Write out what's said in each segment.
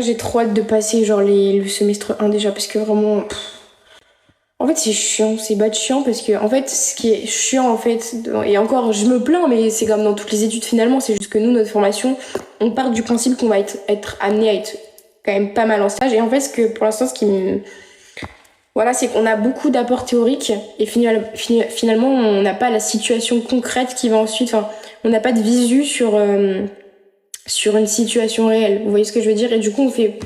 J'ai trop hâte de passer genre le semestre 1 déjà parce que vraiment en fait c'est chiant, c'est bad chiant parce que en fait ce qui est chiant en fait et encore je me plains mais c'est comme dans toutes les études finalement, c'est juste que nous notre formation on part du principe qu'on va être amené à être quand même pas mal en stage et en fait ce que pour l'instant ce qui me voilà c'est qu'on a beaucoup d'apports théoriques et finalement on n'a pas la situation concrète qui va ensuite enfin on n'a pas de visu sur une situation réelle. Vous voyez ce que je veux dire? Et du coup, on fait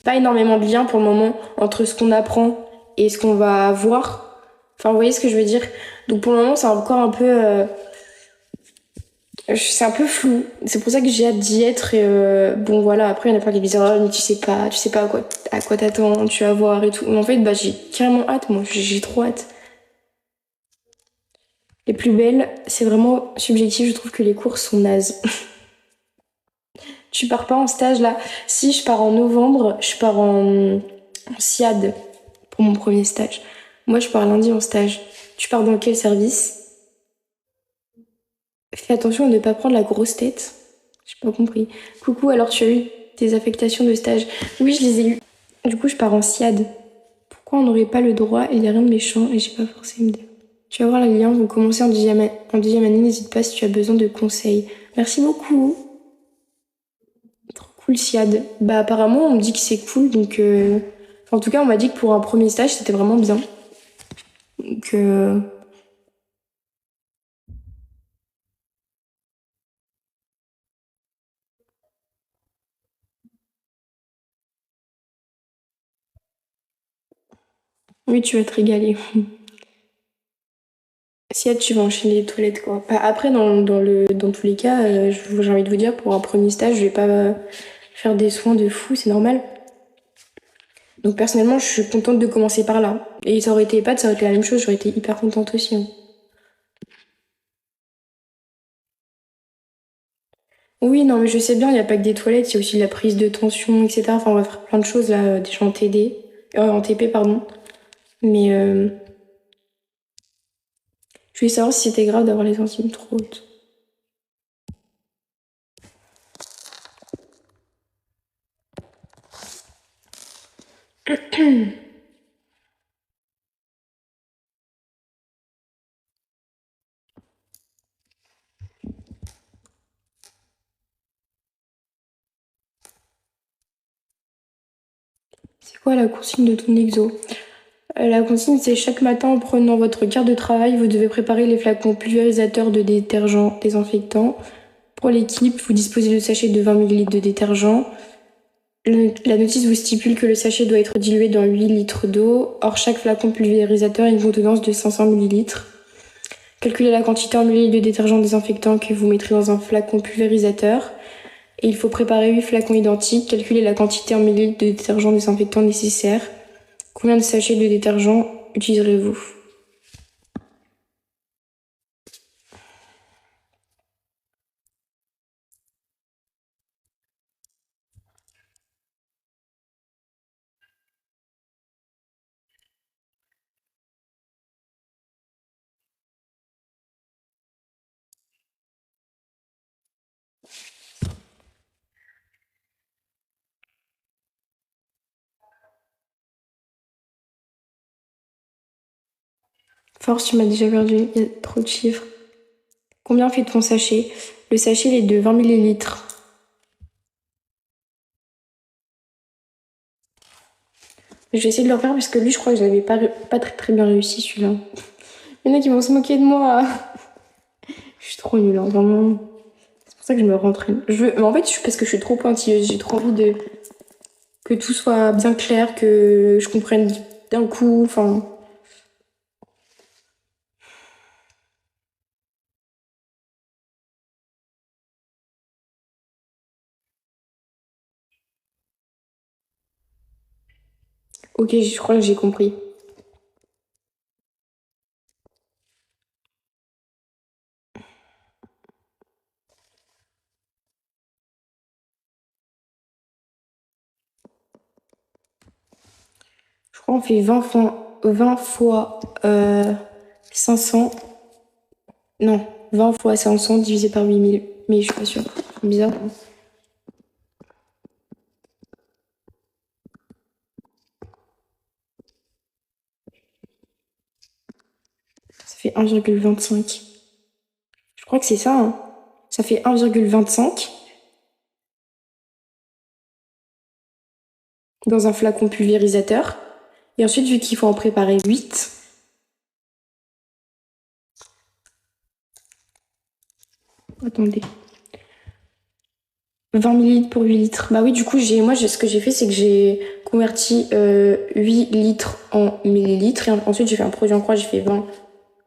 pas énormément de lien pour le moment entre ce qu'on apprend et ce qu'on va voir. Enfin, vous voyez ce que je veux dire? Donc pour le moment, c'est encore un peu, c'est un peu flou. C'est pour ça que j'ai hâte d'y être. Et bon, voilà. Après, il y en a plein qui disent, oh, mais tu sais pas à quoi t'attends, tu vas voir et tout. Mais en fait, bah, j'ai carrément hâte, moi. J'ai trop hâte. Les plus belles, c'est vraiment subjectif. Je trouve que les cours sont nazes. Tu pars pas en stage là? Si, je pars en novembre. Je pars en SIAD pour mon premier stage. Moi, je pars lundi en stage. Tu pars dans quel service? Fais attention à ne pas prendre la grosse tête. J'ai pas compris. Coucou, alors tu as eu tes affectations de stage? Oui, je les ai eues. Du coup, je pars en SIAD. Pourquoi on n'aurait pas le droit? Il n'y a rien de méchant et j'ai pas forcé MD. Tu vas voir les liens, vont commencer en deuxième année. N'hésite pas si tu as besoin de conseils. Merci beaucoup. Trop cool, SIAD. Bah, apparemment, on me dit que c'est cool, donc. En tout cas, on m'a dit que pour un premier stage, c'était vraiment bien. Donc. Oui, tu vas te régaler. Si tu vas enchaîner les toilettes, quoi. Bah, après, dans tous les cas, j'ai envie de vous dire, pour un premier stage, je vais pas faire des soins de fou, c'est normal. Donc personnellement, je suis contente de commencer par là. Et ça aurait été EHPAD, ça aurait été la même chose, j'aurais été hyper contente aussi, hein. Oui, non, mais je sais bien, il n'y a pas que des toilettes, il y a aussi la prise de tension, etc. Enfin, on va faire plein de choses là, déjà en TD, en TP, pardon. Mais je voulais savoir si c'était grave d'avoir les sensibles trop hautes. C'est quoi la consigne de ton exo? La consigne, c'est chaque matin en prenant votre carte de travail, vous devez préparer les flacons pulvérisateurs de détergent désinfectant. Pour l'équipe, vous disposez de sachets de 20 ml de détergent. La notice vous stipule que le sachet doit être dilué dans 8 litres d'eau. Or, chaque flacon pulvérisateur a une contenance de 500 ml. Calculez la quantité en millilitres de détergent désinfectant que vous mettrez dans un flacon pulvérisateur. Et il faut préparer 8 flacons identiques. Calculez la quantité en millilitres de détergent désinfectant nécessaire. Combien de sachets de détergent utiliserez-vous? Force, tu m'as déjà perdu, il y a trop de chiffres. Combien fait ton sachet? Le sachet, il est de 20 millilitres. Je vais essayer de le refaire parce que lui, je crois que je n'avais pas très, très bien réussi celui-là. Il y en a qui vont se moquer de moi. Je suis trop nulle, hein, vraiment. C'est pour ça que je me rentraîne. Mais en fait, parce que je suis trop pointilleuse. J'ai trop envie que tout soit bien clair, que je comprenne d'un coup. Enfin, ok, je crois que j'ai compris. Je crois qu'on fait 20 fois 500. Non, 20 fois 500 divisé par 8000. Mais je suis pas sûre. C'est bizarre. fait 1,25. Je crois que c'est ça, hein. Ça fait 1,25 dans un flacon pulvérisateur. Et ensuite, vu qu'il faut en préparer 8, attendez, 20 millilitres pour 8 litres. Bah oui, du coup, ce que j'ai fait, c'est que j'ai converti 8 litres en millilitres. Et ensuite, j'ai fait un produit en croix, j'ai fait 20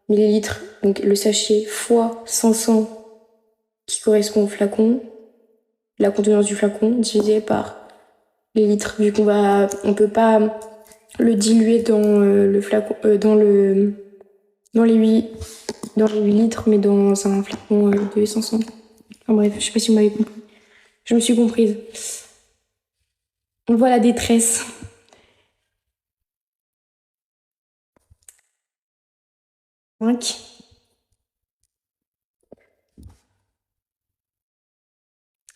millilitres. Donc le sachet fois 500 qui correspond au flacon. La contenance du flacon divisé par les litres. Vu on peut pas le diluer dans le flacon, dans les 8 litres, mais dans un flacon de 500. Enfin bref, je sais pas si vous m'avez compris. Je me suis comprise. On voit la détresse.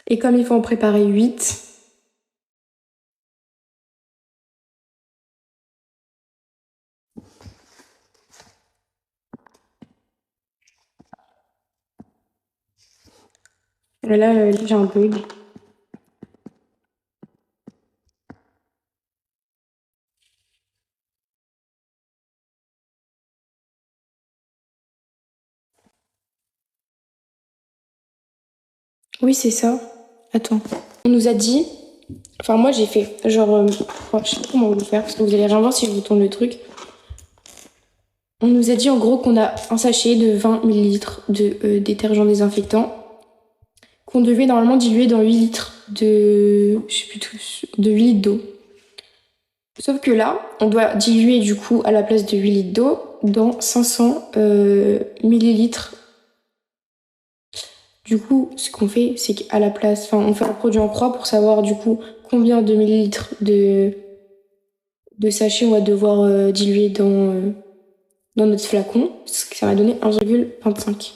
Et comme il faut en préparer 8, là, j'ai un bug. Oui, c'est ça. Attends. On nous a dit... Enfin, moi, j'ai fait genre... je sais pas comment vous le faire, parce que vous allez rien voir si je vous tourne le truc. On nous a dit en gros qu'on a un sachet de 20 millilitres de détergent désinfectant qu'on devait normalement diluer dans 8 litres de... Je sais plus tout... de 8 litres d'eau. Sauf que là, on doit diluer du coup à la place de 8 litres d'eau dans 500 millilitres. Du coup, ce qu'on fait, c'est qu'à la place, enfin, on fait un produit en croix pour savoir du coup combien de millilitres de sachets on va devoir diluer dans notre flacon. Ça va donner 1,25.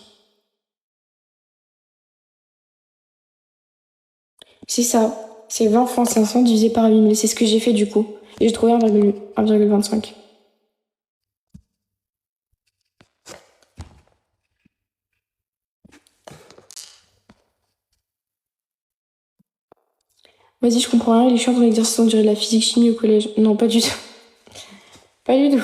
C'est ça. C'est 20 fois 500 divisé par 8000. C'est ce que j'ai fait du coup. Et j'ai trouvé 1,25. Vas-y, je comprends rien. Les chiens font l'exercice, on dirait de la physique chimie au collège. Non, pas du tout. Pas du tout.